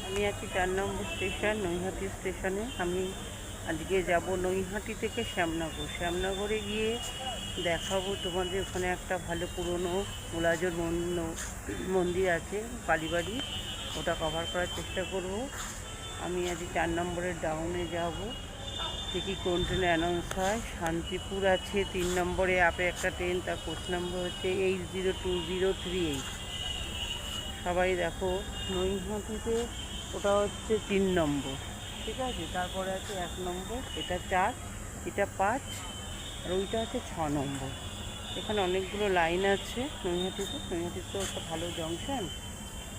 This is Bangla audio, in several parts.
আমি আছি 4 নম্বর স্টেশন নৈহাটি স্টেশনে। আমি আজকে যাব নৈহাটি থেকে শ্যামনগরে গিয়ে দেখাবো তোমাদের ওখানে একটা ভালো পুরনো মুলাজোর মন্দির আছে কালীবাড়ি, ওটা কভার করার চেষ্টা করব। আমি আজ 4 নম্বরের ডাউনে যাব, দেখি কোন ট্রেনে অ্যানাউন্স হয়। শান্তিপুর আছে 3 নম্বরে আপে একটা ট্রেন, তার কোচ নম্বর হচ্ছে 802038। সবাই দেখো নৈহাটিতে ওটা হচ্ছে 3 নম্বর, ঠিক আছে। তারপরে আছে 1 নম্বর, এটা 4, এটা 5, আর ওইটা আছে 6 নম্বর। এখানে অনেকগুলো লাইন আছে নৈহাটিতে তো একটা ভালো জংশন,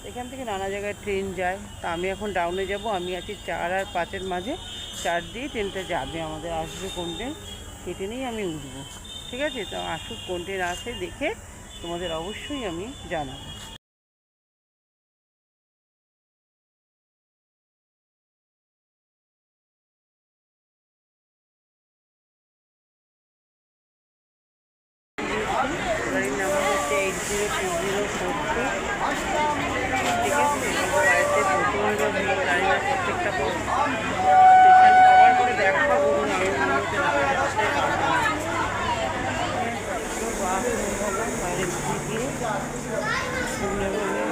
এখান থেকে নানা জায়গায় ট্রেন যায়। তা আমি এখন ডাউনে যাব, আমি আছি 4 আর 5-এর মাঝে। 4 দিয়ে ট্রেনটা যাবে, আমাদের আসবে কোন ট্রেন সেই ট্রেনেই আমি উঠবো, ঠিক আছে। তো আসুক কোন ট্রেন আসে দেখে তোমাদের অবশ্যই আমি জানাবো। গাড়ির নাম্বার হচ্ছে 802043, ঠিক আছে। গাড়িতে প্রচণ্ড ভিড়, গাড়িটা প্রত্যেকটা স্টেশন কভার করে দেখাবো। আমি মনে হচ্ছে বাইরের দিকে গিয়ে সুন্দরভাবে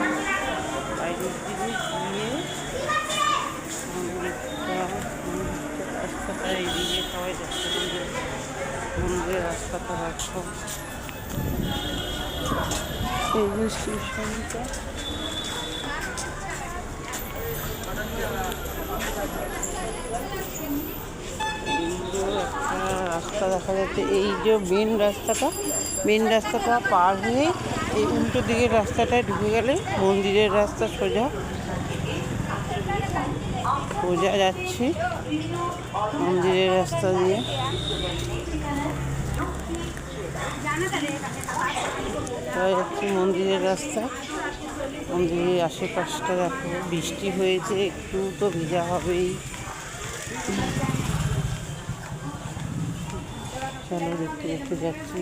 বাইরের দিকে গিয়ে রাস্তাটা এইদিকে সবাই দেখতে মন্দিরের রাস্তাটা রাখো এই স্টেশনটা। একটা রাস্তা দেখা যাচ্ছে, এই যে মেন রাস্তাটা পার হয়ে এই উল্টো দিকের রাস্তাটায় ঢুকে গেলে মন্দিরের রাস্তা সোজা যাচ্ছি মন্দিরের রাস্তা দিয়ে। যাচ্ছি মন্দিরের রাস্তা, মন্দিরের আশেপাশটা দেখো, বৃষ্টি হয়েছে একটু তো ভেজা হবেই। চলো দেখতে দেখতে যাচ্ছি,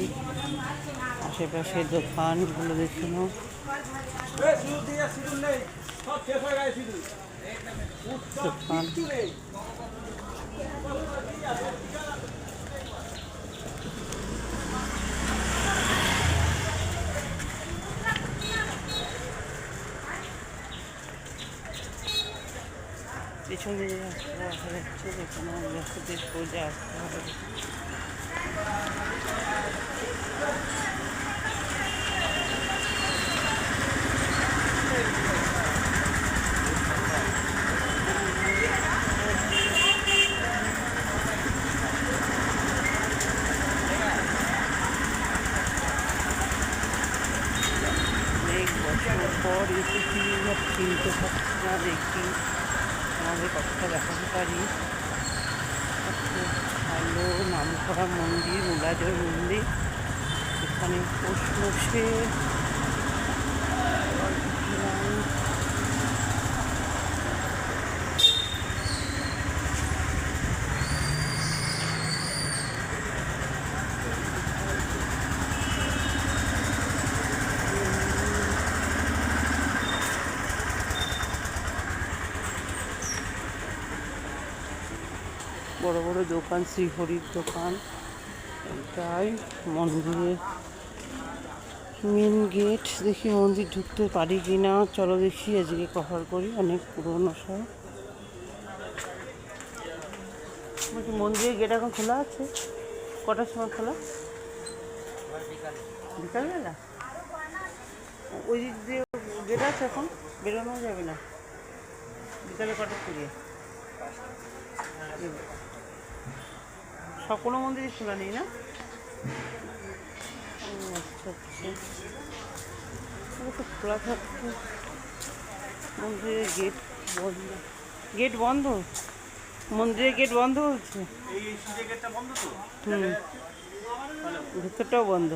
আশেপাশে দোকানগুলো দেখে নাও। দোকান পিছনে রাস্তা দেখা যাচ্ছে, যেখানে রাস্তাতে সোজা আসতে হবে। অনেক বছর পর এসেছি, চিনতে পারছি না, দেখি আমাদের কতটা দেখাতে পারি। ভালো নাম করা মন্দির, মুলাজোর মন্দির। এখানে পৌষ মাসে বড় বড় দোকান, শ্রীহরির দোকান। এটাই মন্দিরের মেন গেট। দেখি মন্দির ঢুকতে পারি কি না, চলো দেখি, আজকে কভার করি। অনেক পুরনো সব। মন্দিরের গেট এখন খোলা আছে? কটার সময় খোলা? বিকালবেলা। ওই দিক দিয়ে গেট আছে, এখন বেরোনো যাবে না। বিকালে কটার থেকে? কোনো মন্দিরই খোলা নেই না? আচ্ছা আচ্ছা, তো খোলা থাকছে। মন্দিরের গেট বন্ধ, মন্দিরের গেট বন্ধ হচ্ছে। ভিতরটাও বন্ধ।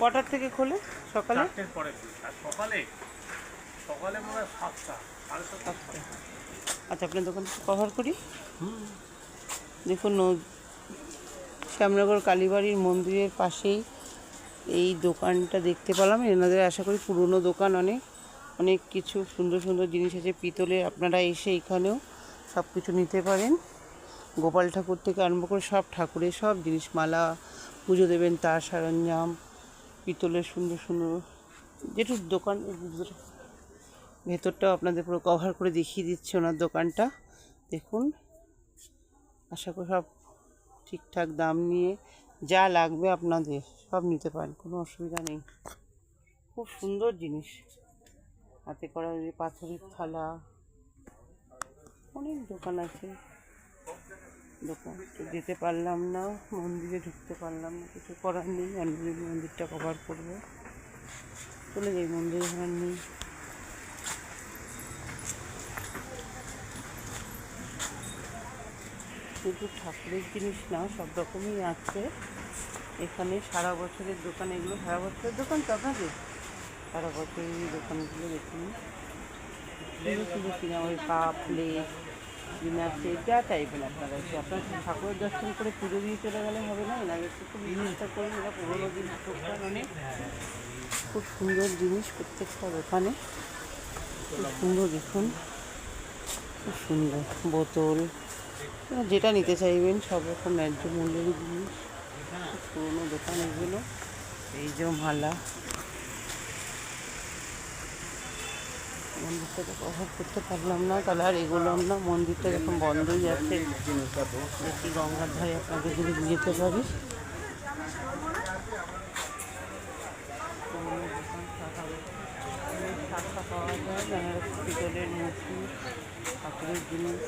কটার থেকে খোলে? সকালে? আচ্ছা, আপনার দোকান কভার করি। দেখুন শ্যামনগর কালীবাড়ির মন্দিরের পাশেই এই দোকানটা দেখতে পেলাম, এনাদের আশা করি পুরনো দোকান, অনেক অনেক কিছু সুন্দর সুন্দর জিনিস আছে পিতলের। আপনারা এসে এখানেও সব কিছু নিতে পারেন। গোপাল ঠাকুর থেকে আরম্ভ করে সব ঠাকুরের সব জিনিস, মালা, পুজো দেবেন তার সরঞ্জাম, পিতলের সুন্দর সুন্দর যেটুকু দোকান। ভেতরটাও আপনাদের পুরো কভার করে দেখিয়ে দিচ্ছে ওনার দোকানটা। দেখুন, আশা করি সব ঠিকঠাক দাম নিয়ে যা লাগবে আপনাদের সব নিতে পারেন, কোনো অসুবিধা নেই। খুব সুন্দর জিনিস, হাতে করা যে পাথরের থালা, অনেক দোকান আছে। দোকান যেতে পারলাম না, মন্দিরে ঢুকতে পারলাম না, কিছু করার নেই। আমি মন্দিরটা কভার করবো, চলে যাই মন্দিরে, এখানে নেই। শুধু ঠাকুরের জিনিস না, সব রকমই আছে এখানে। সারা বছরের দোকান এগুলো, সারা বছরের দোকান তো আপনাদের, সারা বছরের এই দোকানগুলো দেখুন। সুন্দর সুন্দর কিনা ওই কাপ, প্লেট, ডিনার সেট যা টাইপের আপনারা এসে আপনার ঠাকুরের দর্শন করে পুজো দিয়ে চলে গেলে হবে না, এনাকে একটু খুব জিনিসটা করে, এরা পুরোনো জিনিস দোকান, অনেক খুব সুন্দর জিনিস প্রত্যেকটা দোকানে, খুব সুন্দর। দেখুন খুব সুন্দর বোতল, যেটা নিতে চাইবেন সব রকম ন্যায্য মূল্যের জিনিস। খুব পুরোনো দোকান এগুলো। এই যে মালা, মন্দিরটা তো কভার করতে পারলাম না, তাহলে আর এগোলাম না। মন্দিরটা যখন বন্ধই আছে, দেখি গঙ্গার ধারে আপনাদের যদি যেতে পারি। শাখা পাওয়া যায়, বেনারস পিতলের মূর্তি, ঠাকুরের জিনিস,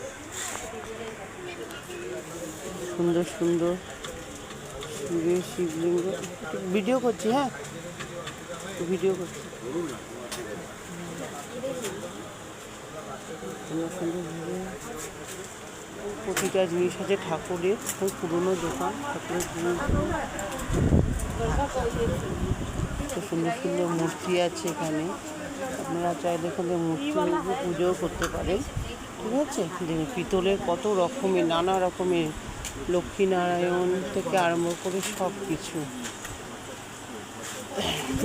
সুন্দর সুন্দর শিবলিঙ্গ। ভিডিও করছি, হ্যাঁ ভিডিও করছি। সুন্দর সুন্দর প্রতিটা জিনিস আছে ঠাকুরের, খুব পুরোনো দোকান ঠাকুরের জিনিস। খুব সুন্দর সুন্দর মূর্তি আছে এখানে, আপনারা চাইলে এখানে মূর্তি পুজোও করতে পারেন। ঠিক আছে, দেখুন পিতলের কত রকমের, নানা রকমের, লক্ষ্মীনারায়ণ থেকে আরম্ভ করে সব কিছু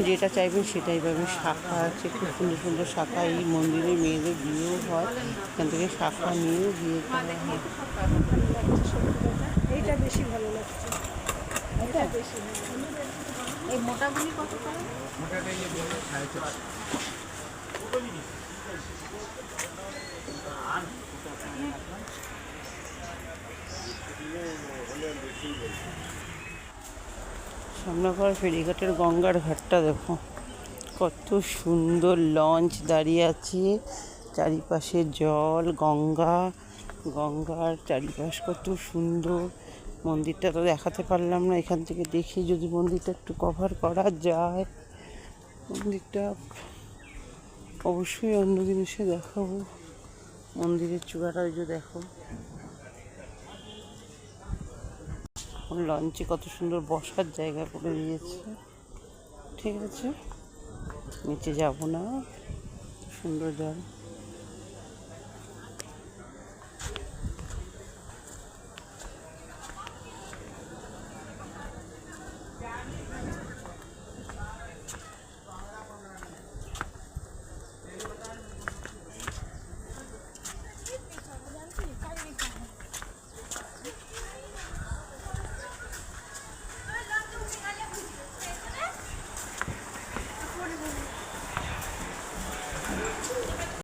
যেটা চাইবেন সেটাই পাবেন। শাখা আছে, খুব সুন্দর সুন্দর শাখা। এই মন্দিরে মেয়েদের বিয়েও হয়, এখান থেকে শাখা নিয়েও বিয়ে করা হয়। এইটা বেশি ভালো লাগছে, এটা বেশি এই মোটাগুলি কত করে? মোটাটা এই বলে 4.5। সামনাপাড়া ফেরিঘাটের গঙ্গার ঘাটটা দেখো, কত সুন্দর লঞ্চ দাঁড়িয়ে আছে, চারিপাশে জল, গঙ্গার চারিপাশ কত সুন্দর। মন্দিরটা তো দেখাতে পারলাম না, এখান থেকে দেখি যদি মন্দিরটা একটু কভার করা যায়। মন্দিরটা অবশ্যই অন্য জিনিসে দেখাবো। মন্দিরের চূড়াটা ওই যে দেখো, লঞ্চে কত সুন্দর বসার জায়গা করে দিয়েছে। ঠিক আছে, নিচে যাব না, সুন্দর জল।